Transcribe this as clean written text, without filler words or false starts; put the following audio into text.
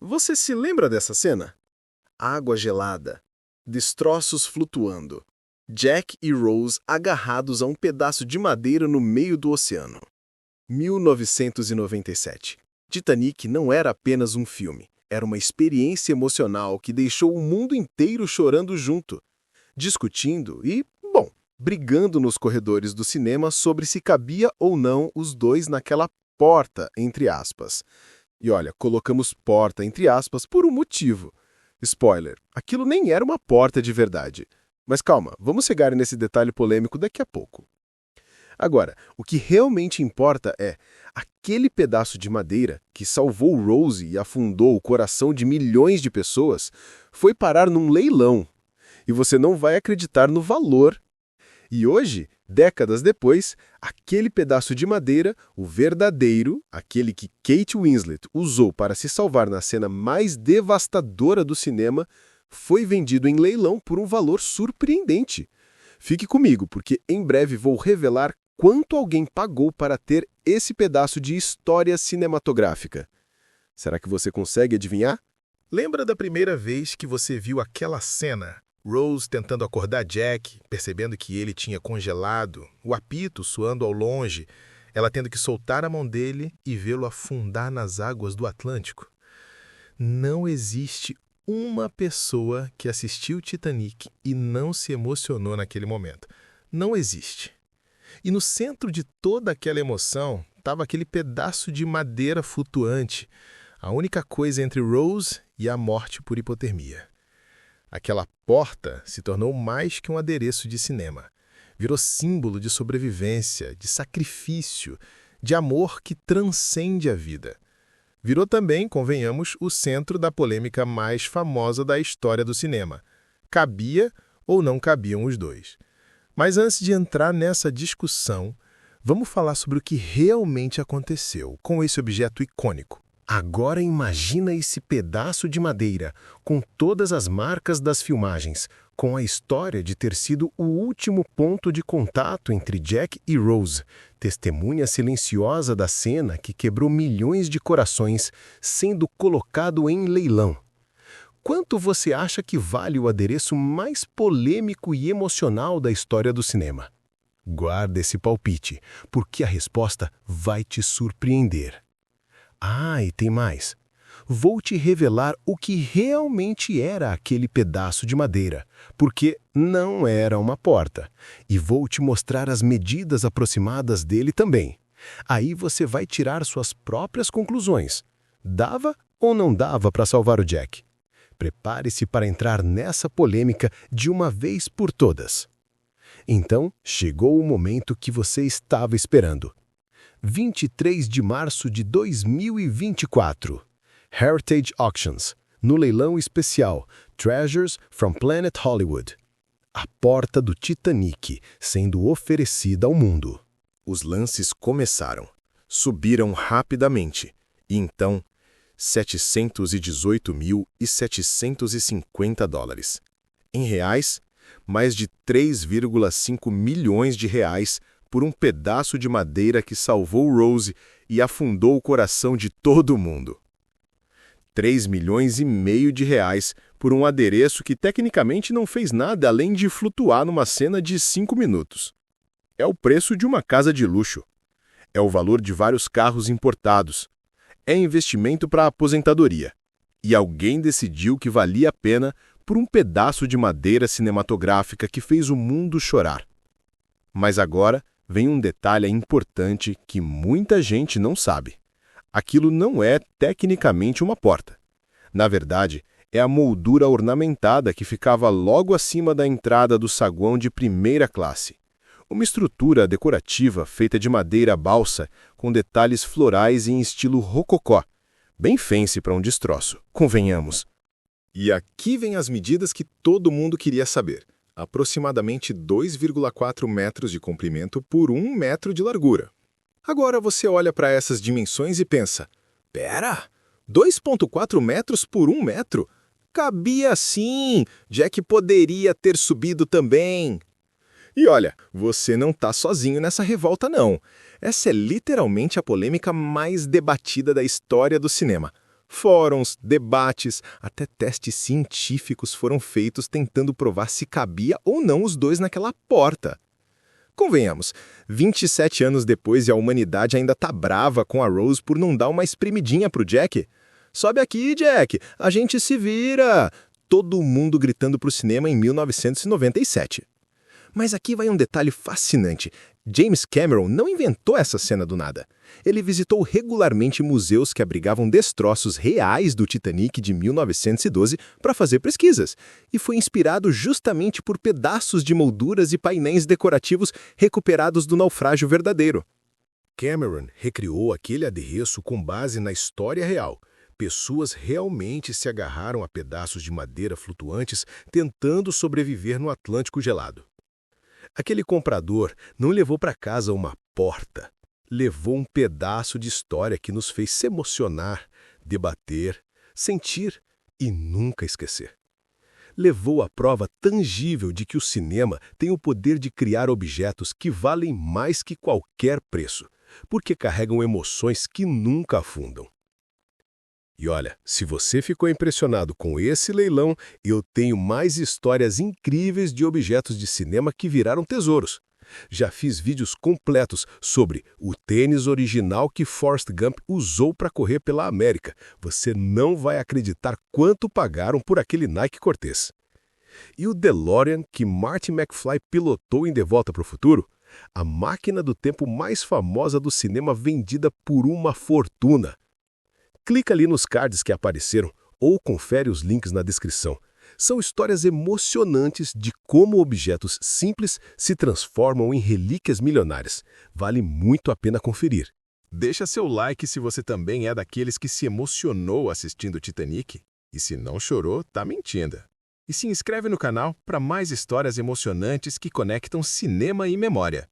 Você se lembra dessa cena? Água gelada, destroços flutuando, Jack e Rose agarrados a um pedaço de madeira no meio do oceano. 1997. Titanic não era apenas um filme, era uma experiência emocional que deixou o mundo inteiro chorando junto, discutindo e, bom, brigando nos corredores do cinema sobre se cabia ou não os dois naquela porta, entre aspas. E olha, colocamos porta entre aspas por um motivo. Spoiler, aquilo nem era uma porta de verdade. Mas calma, vamos chegar nesse detalhe polêmico daqui a pouco. Agora, o que realmente importa é aquele pedaço de madeira que salvou Rose e afundou o coração de milhões de pessoas foi parar num leilão. E você não vai acreditar no valor. E hoje, décadas depois, aquele pedaço de madeira, o verdadeiro, aquele que Kate Winslet usou para se salvar na cena mais devastadora do cinema, foi vendido em leilão por um valor surpreendente. Fique comigo, porque em breve vou revelar quanto alguém pagou para ter esse pedaço de história cinematográfica. Será que você consegue adivinhar? Lembra da primeira vez que você viu aquela cena? Rose tentando acordar Jack, percebendo que ele tinha congelado, o apito soando ao longe, ela tendo que soltar a mão dele e vê-lo afundar nas águas do Atlântico. Não existe uma pessoa que assistiu Titanic e não se emocionou naquele momento. Não existe. E no centro de toda aquela emoção estava aquele pedaço de madeira flutuante, a única coisa entre Rose e a morte por hipotermia. Aquela porta se tornou mais que um adereço de cinema. Virou símbolo de sobrevivência, de sacrifício, de amor que transcende a vida. Virou também, convenhamos, o centro da polêmica mais famosa da história do cinema. Cabia ou não cabiam os dois? Mas antes de entrar nessa discussão, vamos falar sobre o que realmente aconteceu com esse objeto icônico. Agora imagina esse pedaço de madeira, com todas as marcas das filmagens, com a história de ter sido o último ponto de contato entre Jack e Rose, testemunha silenciosa da cena que quebrou milhões de corações, sendo colocado em leilão. Quanto você acha que vale o adereço mais polêmico e emocional da história do cinema? Guarda esse palpite, porque a resposta vai te surpreender. Ah, e tem mais. Vou te revelar o que realmente era aquele pedaço de madeira, porque não era uma porta. E vou te mostrar as medidas aproximadas dele também. Aí você vai tirar suas próprias conclusões. Dava ou não dava para salvar o Jack? Prepare-se para entrar nessa polêmica de uma vez por todas. Então, chegou o momento que você estava esperando. 23 de março de 2024. Heritage Auctions, no leilão especial Treasures from Planet Hollywood. A porta do Titanic sendo oferecida ao mundo. Os lances começaram, subiram rapidamente, e então, $718.750. Em reais, mais de 3,5 milhões de reais por um pedaço de madeira que salvou Rose e afundou o coração de todo mundo. 3,5 milhões de reais por um adereço que tecnicamente não fez nada além de flutuar numa cena de 5 minutos. É o preço de uma casa de luxo. É o valor de vários carros importados. É investimento para a aposentadoria. E alguém decidiu que valia a pena por um pedaço de madeira cinematográfica que fez o mundo chorar. Mas agora vem um detalhe importante que muita gente não sabe. Aquilo não é tecnicamente uma porta. Na verdade, é a moldura ornamentada que ficava logo acima da entrada do saguão de primeira classe. Uma estrutura decorativa feita de madeira balsa com detalhes florais em estilo rococó. Bem fancy para um destroço, convenhamos. E aqui vem as medidas que todo mundo queria saber. Aproximadamente 2,4 metros de comprimento por 1 metro de largura. Agora você olha para essas dimensões e pensa, pera, 2,4 metros por 1 metro? Cabia sim, Jack poderia ter subido também. E olha, você não está sozinho nessa revolta não. Essa é literalmente a polêmica mais debatida da história do cinema. Fóruns, debates, até testes científicos foram feitos tentando provar se cabia ou não os dois naquela porta. Convenhamos, 27 anos depois e a humanidade ainda tá brava com a Rose por não dar uma espremidinha pro Jack. Sobe aqui, Jack, a gente se vira! Todo mundo gritando pro cinema em 1997. Mas aqui vai um detalhe fascinante. James Cameron não inventou essa cena do nada. Ele visitou regularmente museus que abrigavam destroços reais do Titanic de 1912 para fazer pesquisas, e foi inspirado justamente por pedaços de molduras e painéis decorativos recuperados do naufrágio verdadeiro. Cameron recriou aquele adereço com base na história real. Pessoas realmente se agarraram a pedaços de madeira flutuantes tentando sobreviver no Atlântico gelado. Aquele comprador não levou para casa uma porta, levou um pedaço de história que nos fez se emocionar, debater, sentir e nunca esquecer. Levou a prova tangível de que o cinema tem o poder de criar objetos que valem mais que qualquer preço, porque carregam emoções que nunca afundam. E olha, se você ficou impressionado com esse leilão, eu tenho mais histórias incríveis de objetos de cinema que viraram tesouros. Já fiz vídeos completos sobre o tênis original que Forrest Gump usou para correr pela América. Você não vai acreditar quanto pagaram por aquele Nike Cortez. E o DeLorean que Marty McFly pilotou em De Volta para o Futuro? A máquina do tempo mais famosa do cinema vendida por uma fortuna. Clica ali nos cards que apareceram ou confere os links na descrição. São histórias emocionantes de como objetos simples se transformam em relíquias milionárias. Vale muito a pena conferir. Deixa seu like se você também é daqueles que se emocionou assistindo Titanic. E se não chorou, tá mentindo. E se inscreve no canal para mais histórias emocionantes que conectam cinema e memória.